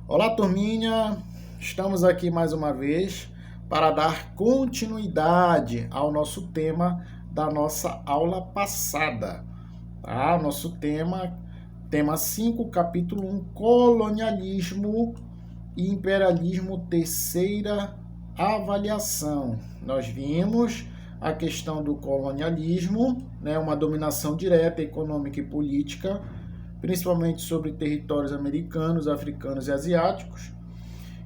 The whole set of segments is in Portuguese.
Olá, turminha! Estamos aqui mais uma vez para dar continuidade ao nosso tema da nossa aula passada. Tá? Nosso tema 5, capítulo 1, colonialismo e imperialismo, terceira avaliação. Nós vimos a questão do colonialismo, né, uma dominação direta econômica e política, principalmente sobre territórios americanos, africanos e asiáticos,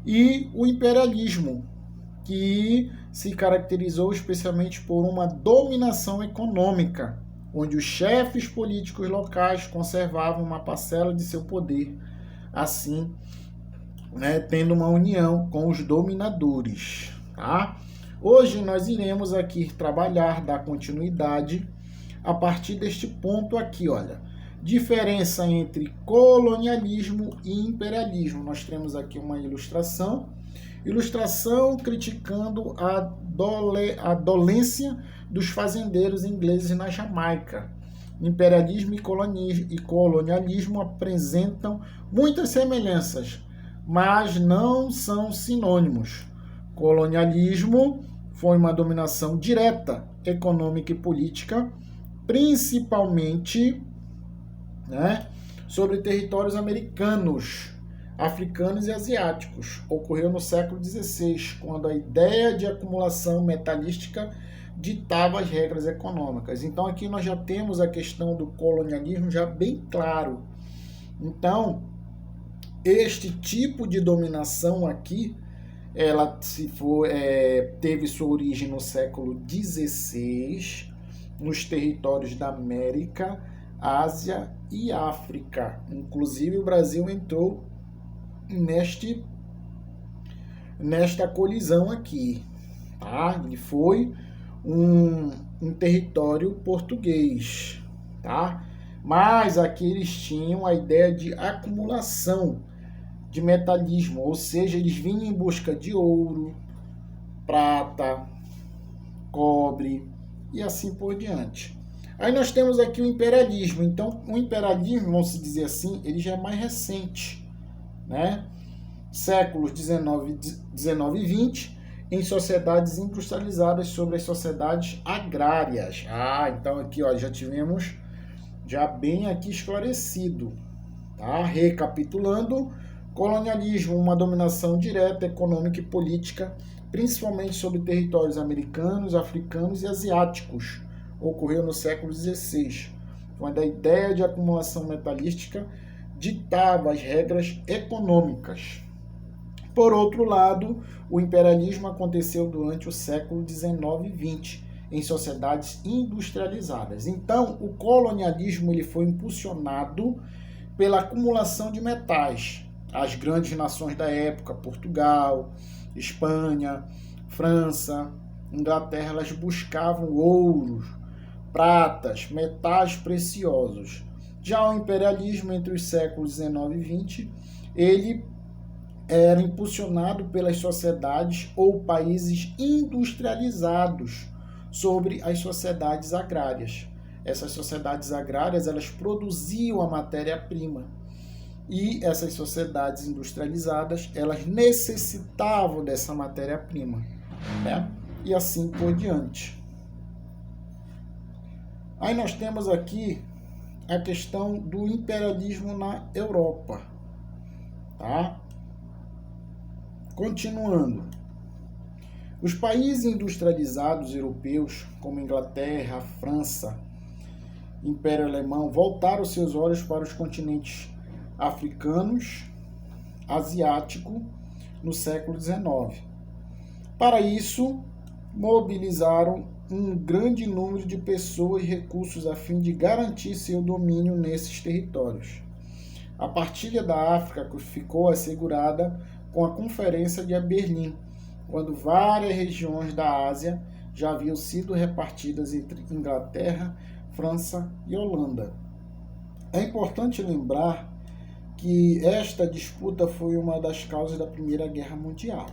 e o imperialismo, que se caracterizou especialmente por uma dominação econômica, onde os chefes políticos locais conservavam uma parcela de seu poder, assim, né, tendo uma união com os dominadores. Tá? Hoje nós iremos aqui trabalhar, dar continuidade a partir deste ponto aqui, olha. Diferença entre colonialismo e imperialismo. Nós temos aqui uma ilustração criticando a dolência dos fazendeiros ingleses na Jamaica. Imperialismo e colonialismo apresentam muitas semelhanças, mas não são sinônimos. Colonialismo foi uma dominação direta, econômica e política, principalmente, né, sobre territórios americanos, africanos e asiáticos. Ocorreu no século XVI, quando a ideia de acumulação metalística ditava as regras econômicas. Então aqui nós já temos a questão do colonialismo já bem claro. Então, este tipo de dominação aqui, ela teve sua origem no século XVI, nos territórios da América, Ásia e África. Inclusive o Brasil entrou nesta colisão aqui. Tá? Ele foi um território português. Tá? Mas aqui eles tinham a ideia de acumulação de metalismo, ou seja, eles vinham em busca de ouro, prata, cobre e assim por diante. Aí nós temos aqui o imperialismo. Então, o imperialismo, vamos dizer assim, ele já é mais recente, né? Séculos 19 e 20, em sociedades industrializadas sobre as sociedades agrárias. Então aqui ó, já tivemos já bem aqui esclarecido. Tá? Recapitulando, colonialismo, uma dominação direta, econômica e política, principalmente sobre territórios americanos, africanos e asiáticos. Ocorreu no século XVI, quando a ideia de acumulação metalística ditava as regras econômicas. Por outro lado, o imperialismo aconteceu durante o século XIX e XX, em sociedades industrializadas. Então, o colonialismo ele foi impulsionado pela acumulação de metais. As grandes nações da época, Portugal, Espanha, França, Inglaterra, elas buscavam ouro, pratas, metais preciosos. Já o imperialismo entre os séculos XIX e XX, ele era impulsionado pelas sociedades ou países industrializados sobre as sociedades agrárias. Essas sociedades agrárias, elas produziam a matéria-prima. E essas sociedades industrializadas, elas necessitavam dessa matéria-prima, né? E assim por diante. Aí nós temos aqui a questão do imperialismo na Europa, tá? Continuando. Os países industrializados europeus, como Inglaterra, França, Império Alemão, voltaram seus olhos para os continentes africanos, asiático, no século XIX. Para isso, mobilizaram um grande número de pessoas e recursos a fim de garantir seu domínio nesses territórios. A partilha da África ficou assegurada com a Conferência de Berlim, quando várias regiões da Ásia já haviam sido repartidas entre Inglaterra, França e Holanda. É importante lembrar que esta disputa foi uma das causas da Primeira Guerra Mundial.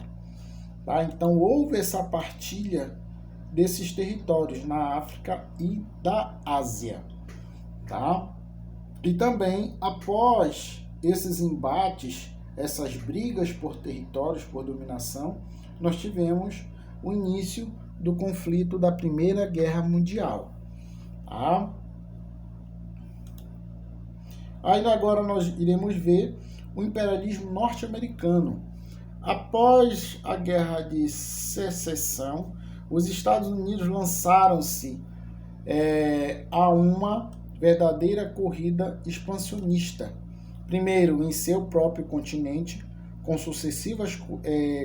Tá? Então houve essa partilha desses territórios na África e da Ásia. Tá? E também, após esses embates, essas brigas por territórios, por dominação, nós tivemos o início do conflito da Primeira Guerra Mundial. Tá? Aí agora nós iremos ver o imperialismo norte-americano. Após a Guerra de Secessão, os Estados Unidos lançaram-se a uma verdadeira corrida expansionista. Primeiro, em seu próprio continente, com sucessivas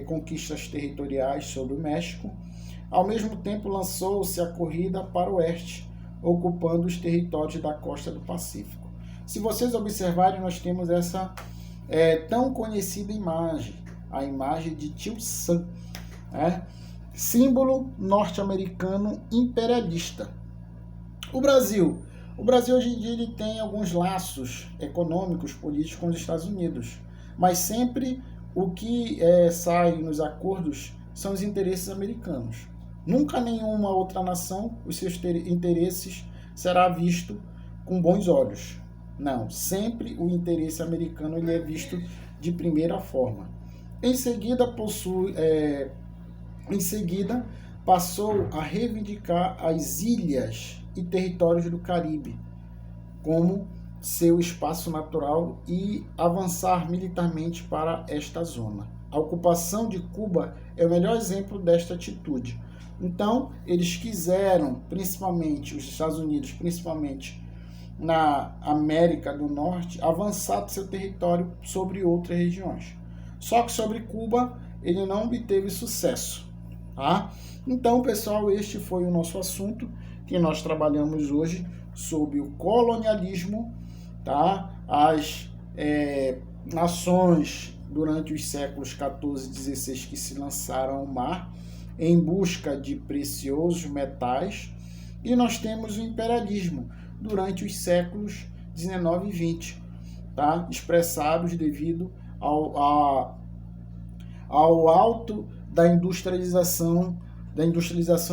conquistas territoriais sobre o México. Ao mesmo tempo, lançou-se a corrida para o oeste, ocupando os territórios da costa do Pacífico. Se vocês observarem, nós temos essa tão conhecida imagem, a imagem de Tio Sam, símbolo norte-americano imperialista. O Brasil hoje em dia ele tem alguns laços econômicos, políticos com os Estados Unidos, mas sempre o que sai nos acordos são os interesses americanos. Nunca nenhuma outra nação, os seus interesses será visto com bons olhos. Não, sempre o interesse americano ele é visto de primeira forma. Em seguida, passou a reivindicar as ilhas e territórios do Caribe como seu espaço natural e avançar militarmente para esta zona. A ocupação de Cuba é o melhor exemplo desta atitude. Então, eles quiseram, principalmente os Estados Unidos, principalmente na América do Norte, avançar do seu território sobre outras regiões. Só que sobre Cuba, ele não obteve sucesso. Tá? Então, pessoal, este foi o nosso assunto que nós trabalhamos hoje sobre o colonialismo, tá? As nações durante os séculos 14 e 16 que se lançaram ao mar em busca de preciosos metais, e nós temos o imperialismo durante os séculos 19 e 20, tá? Expressados devido ao alto da industrialização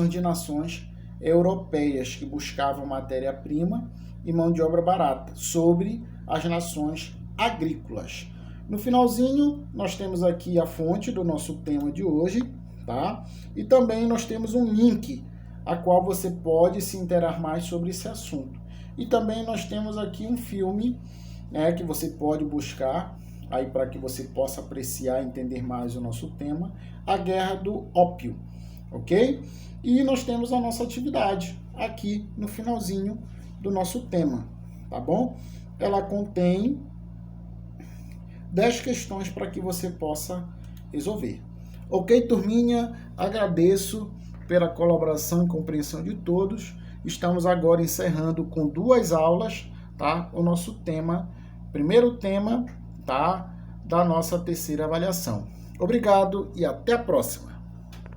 de nações europeias que buscavam matéria-prima e mão de obra barata sobre as nações agrícolas. No finalzinho, nós temos aqui a fonte do nosso tema de hoje, tá? E também nós temos um link a qual você pode se interar mais sobre esse assunto. E também nós temos aqui um filme, que você pode buscar aí para que você possa apreciar e entender mais o nosso tema, a Guerra do Ópio, ok? E nós temos a nossa atividade aqui no finalzinho do nosso tema, tá bom? Ela contém 10 questões para que você possa resolver. Ok, turminha? Agradeço pela colaboração e compreensão de todos. Estamos agora encerrando com 2 aulas, tá? O nosso tema, primeiro tema, tá? Da nossa terceira avaliação. Obrigado e até a próxima!